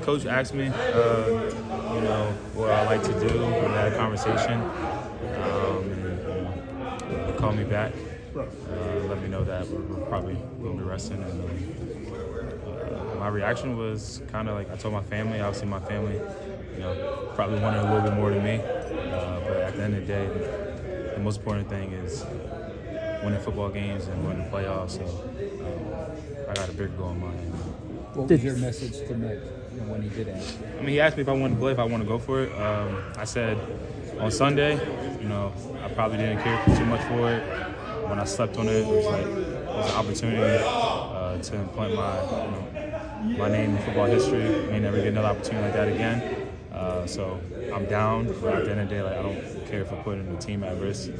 coach asked me, what I like to do. We had a conversation. He called me back, let me know that we're probably going to be resting. And my reaction was kind of like I told my family. Obviously, my family, probably wanted a little bit more than me. But at the end of the day, the most important thing is winning football games and winning the playoffs. So I got a big goal in mind. What was your message to Nick when he did ask you? I mean, he asked me if I wanted to play, if I want to go for it. I said on Sunday, I probably didn't care too much for it. When I slept on it, it was an opportunity to implant my name in football history. I may never get another opportunity like that again. So I'm down, but at the end of the day, I don't care for putting the team at risk.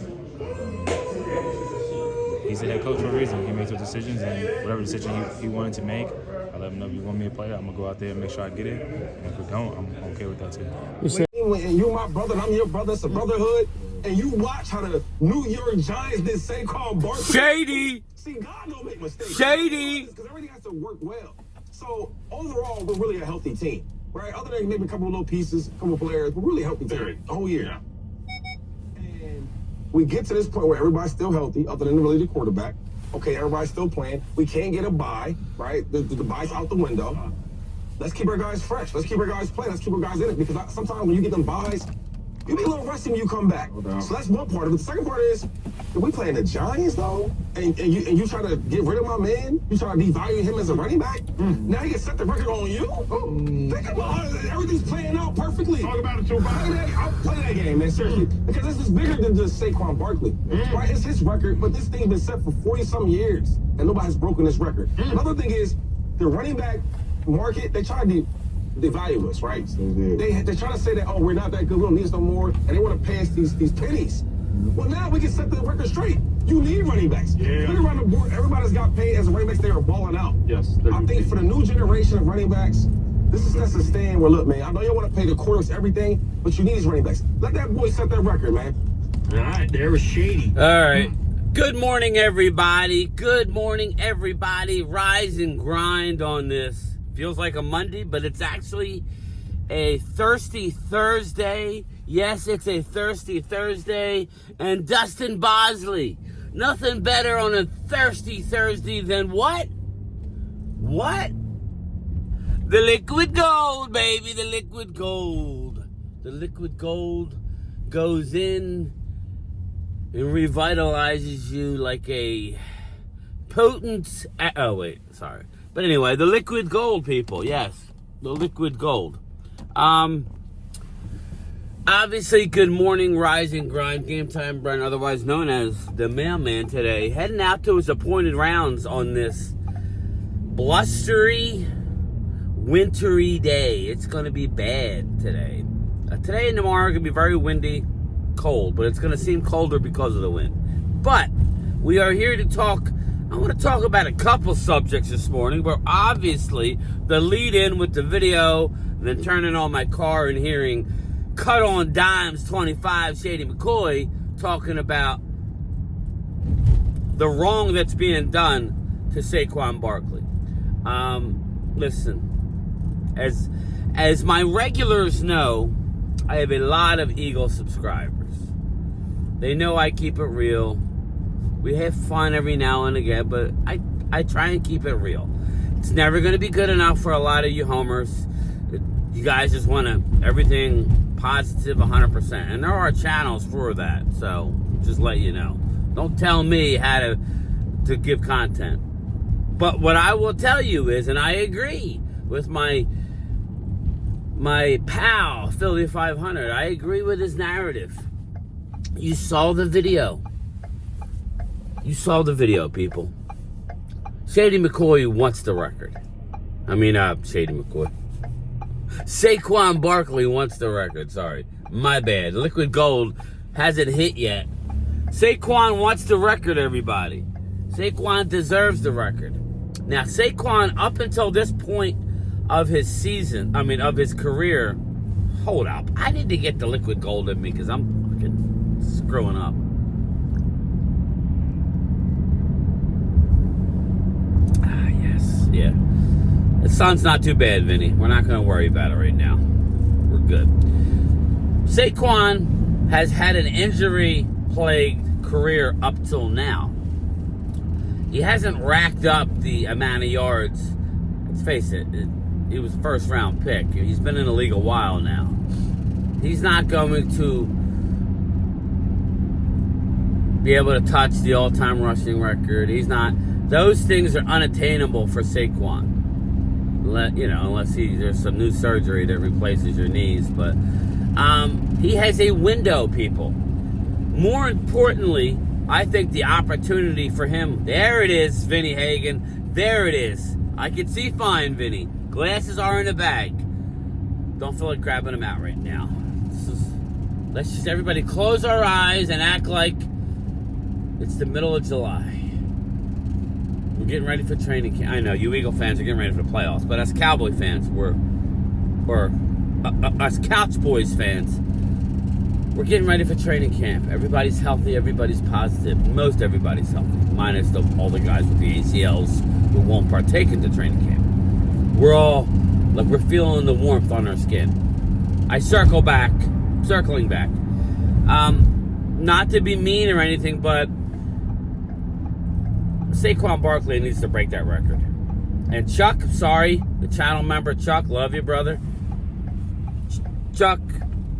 He's the head coach for a reason. He makes those decisions, and whatever decision he wanted to make, I let him know if you want me to play, I'm going to go out there and make sure I get it. And if we don't, I'm okay with that too. And you're my brother, and I'm your brother, it's a brotherhood. And you watch how the New York Giants did Saquon Barkley. Shady! See, God don't make mistakes. Shady! Because everything has to work well. So, overall, we're really a healthy team, right? Other than maybe a couple of little pieces, a couple of players, we're really a healthy team the whole year. Yeah. And we get to this point where everybody's still healthy, other than really the quarterback. Okay, everybody's still playing. We can't get a bye, right? The bye's out the window. Let's keep our guys fresh. Let's keep our guys playing. Let's keep our guys in it. Because sometimes when you get them byes, you be a little rusty when you come back. Okay. So that's one part of it. The second part is, if we playing the Giants, though, and you try to get rid of my man, you try to devalue him as a running back, now he can set the record on you? Think about it. Everything's playing out perfectly. Talk about it, Joe Biden. I'll play that game, man, seriously. Because this is bigger than just Saquon Barkley. Right? It's his record, but this thing's been set for 40-some years, and nobody's broken this record. Another thing is, the running back market, they try to devalue us, right? They try to say that, we're not that good, we don't need us no more, and they want to pay us these pennies. Well, now we can set the record straight. You need running backs. Yeah. Look around the board, everybody's got paid as a running backs, they are balling out. Yes. I think for the new generation of running backs, this is that's a stand where, look, man, I know you want to pay the quarterbacks everything, but you need these running backs. Let that boy set that record, man. All right, there was Shady. All right. Good morning, everybody. Good morning, everybody. Rise and grind on this. Feels like a Monday, but it's actually a thirsty Thursday. Yes, it's a thirsty Thursday. And Dustin Bosley, nothing better on a thirsty Thursday than what? What? The liquid gold, baby, the liquid gold. The liquid gold goes in and revitalizes you like a potent... But anyway, the liquid gold, people. Yes, the liquid gold. Obviously, good morning, rise and grind. Game time, Brent, otherwise known as the mailman today. Heading out to his appointed rounds on this blustery, wintry day. It's going to be bad today. Today and tomorrow are going to be very windy, cold. But it's going to seem colder because of the wind. But we are here to talk... I want to talk about a couple subjects this morning, but obviously the lead in with the video, and then turning on my car and hearing Cut on Dimes 25 Shady McCoy talking about the wrong that's being done to Saquon Barkley. Listen, as my regulars know, I have a lot of Eagle subscribers. They know I keep it real. We have fun every now and again, but I try and keep it real. It's never going to be good enough for a lot of you homers. You guys just want everything positive 100%. And there are channels for that, so just let you know. Don't tell me how to give content. But what I will tell you is, and I agree with my pal, Philly 500, I agree with his narrative. You saw the video. You saw the video, people. Shady McCoy wants the record. Shady McCoy. Saquon Barkley wants the record. Sorry. My bad. Liquid gold hasn't hit yet. Saquon wants the record, everybody. Saquon deserves the record. Now, Saquon, up until this point of his of his career, hold up. I need to get the liquid gold in me because I'm fucking screwing up. Yeah. The sun's not too bad, Vinny. We're not going to worry about it right now. We're good. Saquon has had an injury-plagued career up till now. He hasn't racked up the amount of yards. Let's face it, he was a first-round pick. He's been in the league a while now. He's not going to be able to touch the all-time rushing record. He's not. Those things are unattainable for Saquon. Unless there's some new surgery that replaces your knees. But he has a window, people. More importantly, I think the opportunity for him, there it is, Vinny Hagen. There it is. I can see fine, Vinny. Glasses are in the bag. Don't feel like grabbing them out right now. Let's just everybody close our eyes and act like it's the middle of July. We're getting ready for training camp. I know, you Eagle fans are getting ready for the playoffs, but us Cowboy fans, us Couch Boys fans, we're getting ready for training camp. Everybody's healthy, everybody's positive. Most everybody's healthy, minus all the guys with the ACLs who won't partake in the training camp. We're feeling the warmth on our skin. Circling back. Not to be mean or anything, but Saquon Barkley needs to break that record. And Chuck, sorry, the channel member Chuck, love you, brother. Chuck,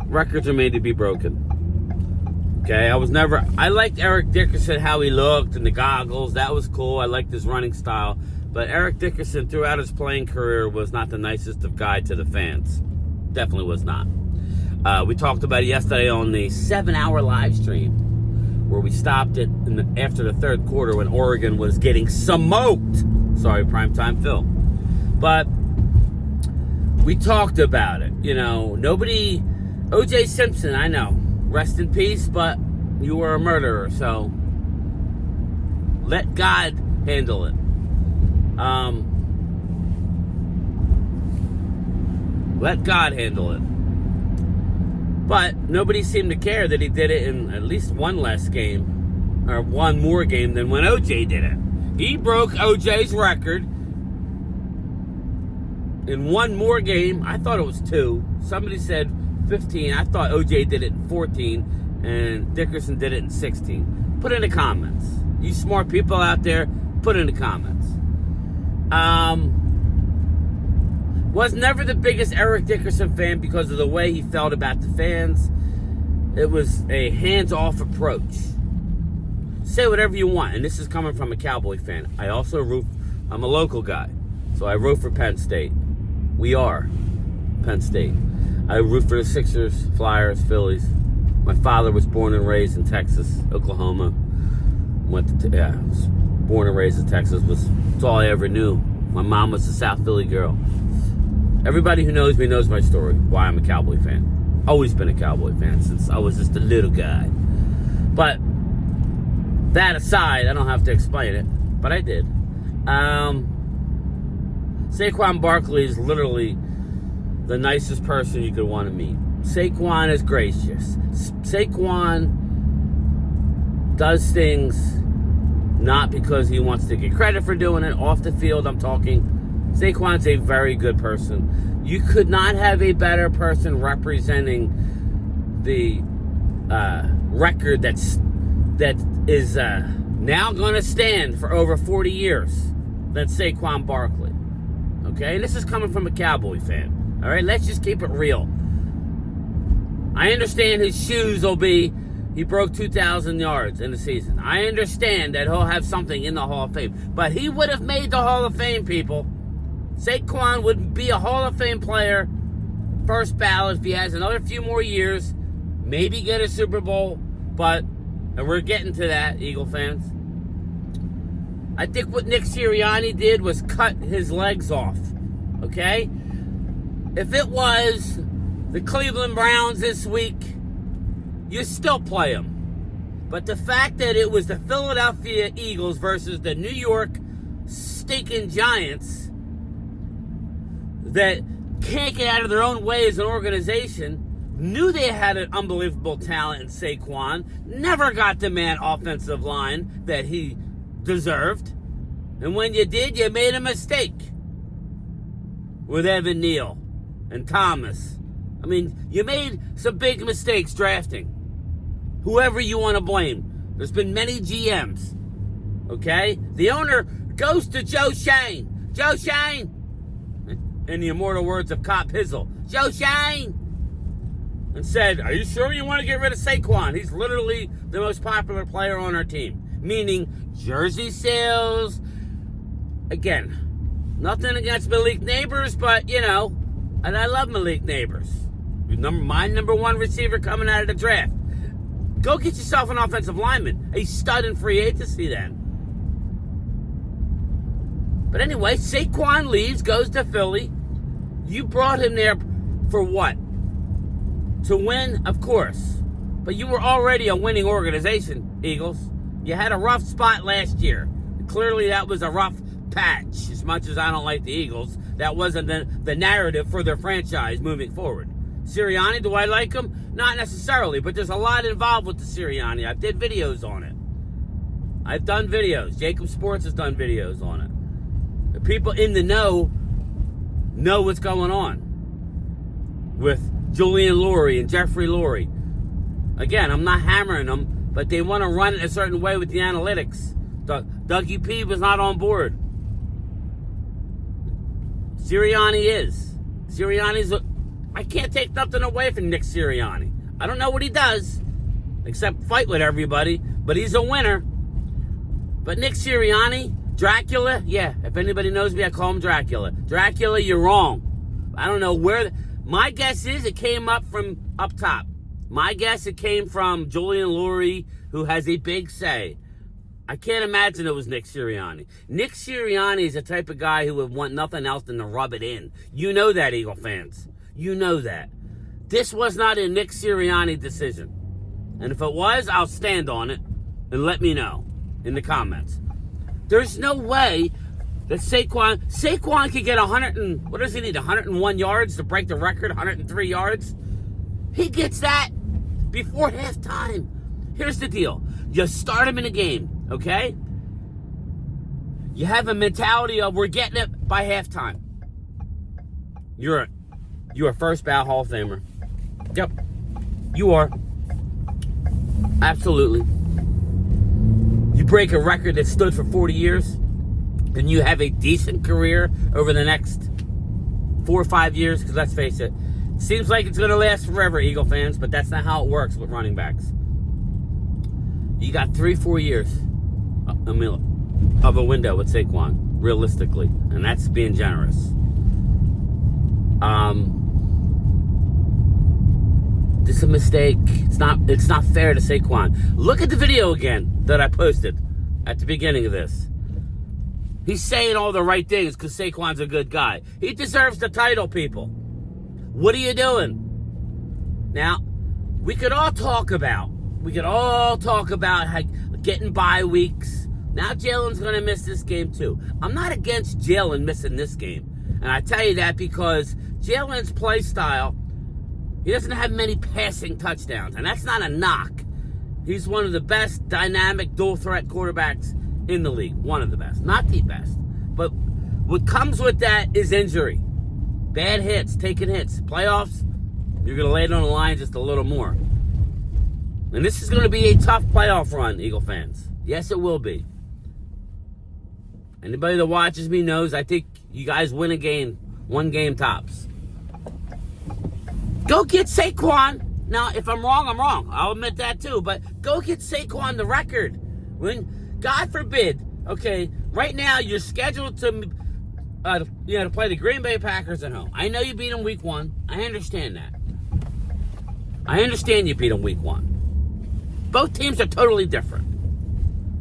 records are made to be broken. Okay, I liked Eric Dickerson, how he looked, and the goggles, that was cool. I liked his running style. But Eric Dickerson, throughout his playing career, was not the nicest of guy to the fans. Definitely was not. We talked about it yesterday on the 7-hour live stream, where we stopped it after the third quarter when Oregon was getting smoked. Sorry, Primetime Phil. But we talked about it. Nobody... O.J. Simpson, I know. Rest in peace, but you were a murderer, so let God handle it. Let God handle it. But nobody seemed to care that he did it in at least one less game, or one more game than when OJ did it. He broke OJ's record in one more game. I thought it was 2. Somebody said 15. I thought OJ did it in 14, and Dickerson did it in 16. Put in the comments. You smart people out there, put in the comments. Was never the biggest Eric Dickerson fan because of the way he felt about the fans. It was a hands-off approach. Say whatever you want, and this is coming from a Cowboy fan. I'm a local guy, so I root for Penn State. We are Penn State. I root for the Sixers, Flyers, Phillies. My father was born and raised in Texas, Oklahoma. Was born and raised in Texas. That's all I ever knew. My mom was a South Philly girl. Everybody who knows me knows my story, why I'm a Cowboy fan. Always been a Cowboy fan since I was just a little guy. But that aside, I don't have to explain it, but I did. Saquon Barkley is literally the nicest person you could want to meet. Saquon is gracious. Saquon does things not because he wants to get credit for doing it. Off the field, I'm talking. Saquon's a very good person. You could not have a better person representing the record that is now going to stand for over 40 years than Saquon Barkley. Okay? And this is coming from a Cowboy fan. All right? Let's just keep it real. I understand his shoes will be, he broke 2,000 yards in the season. I understand that he'll have something in the Hall of Fame. But he would have made the Hall of Fame, people. Saquon would be a Hall of Fame player, first ballot, if he has another few more years, maybe get a Super Bowl, and we're getting to that, Eagle fans. I think what Nick Sirianni did was cut his legs off, okay? If it was the Cleveland Browns this week, you still play them. But the fact that it was the Philadelphia Eagles versus the New York stinking Giants that can't get out of their own way as an organization, knew they had an unbelievable talent in Saquon, never got the man offensive line that he deserved, and when you did, you made a mistake. with Evan Neal and Thomas. I mean, you made some big mistakes drafting. Whoever you want to blame. There's been many GMs. Okay? The owner goes to Joe Shane. Joe Shane! In the immortal words of Cop Hizzle. Joe Shane! And said, are you sure you want to get rid of Saquon? He's literally the most popular player on our team. Meaning, jersey sales. Again, nothing against Malik Neighbors, but, you know, and I love Malik Neighbors. My number one receiver coming out of the draft. Go get yourself an offensive lineman. A stud in free agency then. But anyway, Saquon leaves, goes to Philly. You brought him there for what? To win, of course. But you were already a winning organization, Eagles. You had a rough spot last year. Clearly that was a rough patch. As much as I don't like the Eagles, that wasn't the narrative for their franchise moving forward. Sirianni, do I like him? Not necessarily, but there's a lot involved with the Sirianni. I've did videos on it. I've done videos. Jacob Sports has done videos on it. The people in the know what's going on with Julian Lurie and Jeffrey Lurie. Again, I'm not hammering them, but they want to run it a certain way with the analytics. Dougie P was not on board. Sirianni is. I can't take nothing away from Nick Sirianni. I don't know what he does, except fight with everybody, but he's a winner. But Nick Sirianni, Dracula, yeah, if anybody knows me, I call him Dracula. Dracula, you're wrong. I don't know where. My guess is it came up from up top. My guess it came from Julian Lurie, who has a big say. I can't imagine it was Nick Sirianni. Nick Sirianni is the type of guy who would want nothing else than to rub it in. You know that, Eagle fans. You know that. This was not a Nick Sirianni decision. And if it was, I'll stand on it and let me know in the comments. There's no way that Saquon could get 101 yards to break the record, 103 yards. He gets that before halftime. Here's the deal. You start him in a game, okay? You have a mentality of we're getting it by halftime. You're a first ballot Hall of Famer. Yep. You are. Absolutely. You break a record that stood for 40 years, and you have a decent career over the next 4 or 5 years, because let's face it, seems like it's going to last forever, Eagle fans, but that's not how it works with running backs. You got 3-4 years of a window with Saquon, realistically, and that's being generous. This is a mistake. It's not fair to Saquon. Look at the video again that I posted at the beginning of this. He's saying all the right things because Saquon's a good guy. He deserves the title, people. What are you doing? Now, we could all talk about how getting bye weeks. Now Jalen's going to miss this game too. I'm not against Jalen missing this game. And I tell you that because Jalen's play style, he doesn't have many passing touchdowns. And that's not a knock. He's one of the best dynamic dual threat quarterbacks in the league. One of the best. Not the best. But what comes with that is injury. Bad hits, taking hits. Playoffs, you're going to lay it on the line just a little more. And this is going to be a tough playoff run, Eagle fans. Yes, it will be. Anybody that watches me knows I think you guys win a game, one game tops. Go get Saquon. Now, if I'm wrong, I'm wrong. I'll admit that too. But go get Saquon the record. When, God forbid, okay, right now you're scheduled to play the Green Bay Packers at home. I know you beat them week 1. I understand that. I understand you beat them week 1. Both teams are totally different.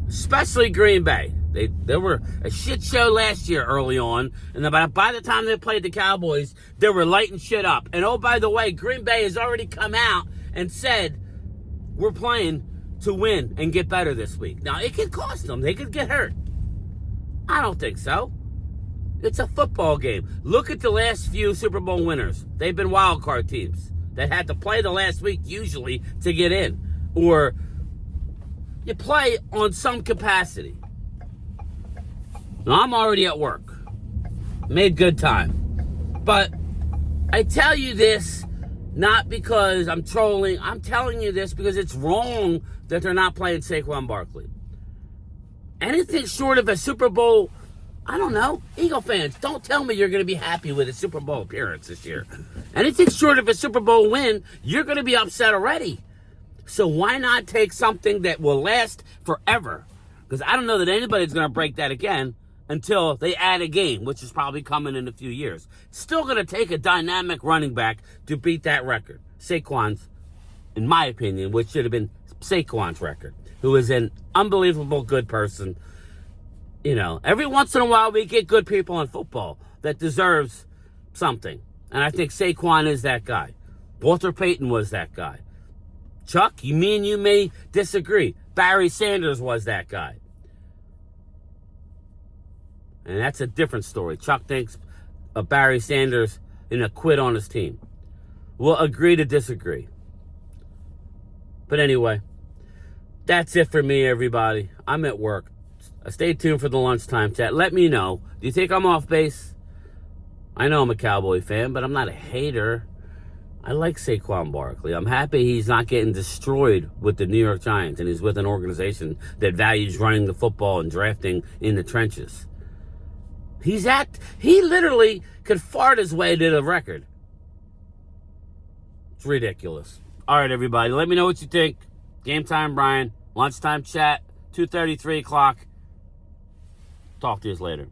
Especially Green Bay. They were a shit show last year early on, and by the time they played the Cowboys, they were lighting shit up. And oh, by the way, Green Bay has already come out and said, we're playing to win and get better this week. Now, it could cost them. They could get hurt. I don't think so. It's a football game. Look at the last few Super Bowl winners. They've been wild card teams that had to play the last week usually to get in. Or you play on some capacity. Now, I'm already at work. Made good time. But I tell you this not because I'm trolling. I'm telling you this because it's wrong that they're not playing Saquon Barkley. Anything short of a Super Bowl, I don't know. Eagle fans, don't tell me you're going to be happy with a Super Bowl appearance this year. Anything short of a Super Bowl win, you're going to be upset already. So why not take something that will last forever? Because I don't know that anybody's going to break that again until they add a game, which is probably coming in a few years. It's still going to take a dynamic running back to beat that record. Saquon's, in my opinion, which should have been Saquon's record, who is an unbelievable good person. You know, every once in a while we get good people in football that deserves something. And I think Saquon is that guy. Walter Payton was that guy. Chuck, me and you may disagree. Barry Sanders was that guy. And that's a different story. Chuck thinks of Barry Sanders quit on his team. We'll agree to disagree. But anyway, that's it for me, everybody. I'm at work. Stay tuned for the lunchtime chat. Let me know. Do you think I'm off base? I know I'm a Cowboy fan, but I'm not a hater. I like Saquon Barkley. I'm happy he's not getting destroyed with the New York Giants and he's with an organization that values running the football and drafting in the trenches. He literally could fart his way to the record. It's ridiculous. All right, everybody. Let me know what you think. Game time, Brian. Lunchtime chat. 2:30, 3 o'clock. Talk to you later.